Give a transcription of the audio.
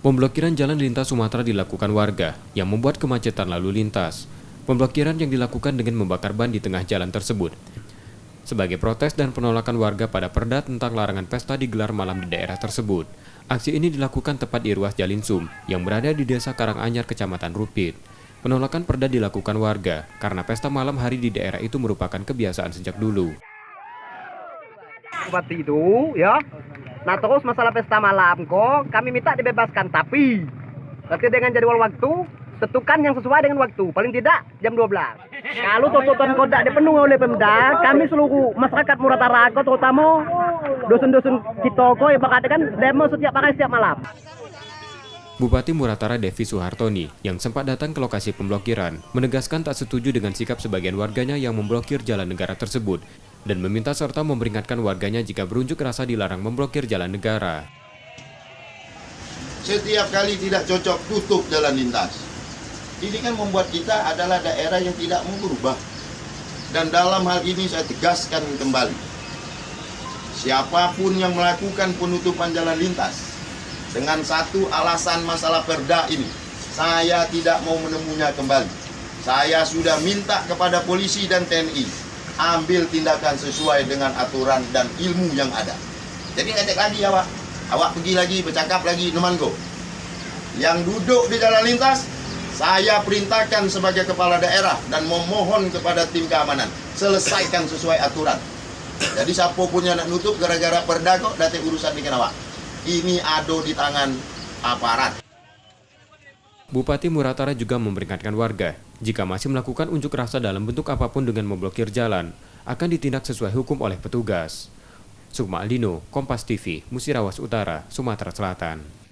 Pemblokiran jalan lintas Sumatera dilakukan warga yang membuat kemacetan lalu lintas. Pemblokiran yang dilakukan dengan membakar ban di tengah jalan tersebut sebagai protes dan penolakan warga pada perda tentang larangan pesta digelar malam di daerah tersebut. Aksi ini dilakukan tepat di ruas Jalinsum yang berada di Desa Karanganyar, Kecamatan Rupit. Penolakan perda dilakukan warga karena pesta malam hari di daerah itu merupakan kebiasaan sejak dulu. Seperti itu ya. Nah terus masalah pesta malam kok kami minta dibebaskan, tapi nanti dengan jadwal waktu tentukan yang sesuai dengan waktu, paling tidak jam 12. Kalau tuntutan kodak dipenuhi oleh Pemda, kami seluruh masyarakat Muratarago terutama dusun-dusun kita kok ya bakal kan demo setiap malam. Bupati Muratara Devi Suhartoni yang sempat datang ke lokasi pemblokiran menegaskan tak setuju dengan sikap sebagian warganya yang memblokir jalan negara tersebut dan meminta serta memperingatkan warganya jika berunjuk rasa dilarang memblokir jalan negara. Setiap kali tidak cocok tutup jalan lintas. Ini kan membuat kita adalah daerah yang tidak mau berubah. Dan dalam hal ini saya tegaskan kembali. Siapapun yang melakukan penutupan jalan lintas dengan satu alasan masalah perda ini, saya tidak mau menemunya kembali. Saya sudah minta kepada polisi dan TNI ambil tindakan sesuai dengan aturan dan ilmu yang ada. Jadi ngecek lagi awak pergi lagi bercakap lagi temanku. Yang duduk di jalan lintas, saya perintahkan sebagai kepala daerah dan memohon kepada tim keamanan selesaikan sesuai aturan. Jadi siapa pun yang nak nutup gara-gara perda kok datang urusan dengan awak. Ini ado di tangan aparat. Bupati Muratara juga memperingatkan warga, jika masih melakukan unjuk rasa dalam bentuk apapun dengan memblokir jalan, akan ditindak sesuai hukum oleh petugas. Sukma Aldino, Kompas TV, Musirawas Utara, Sumatera Selatan.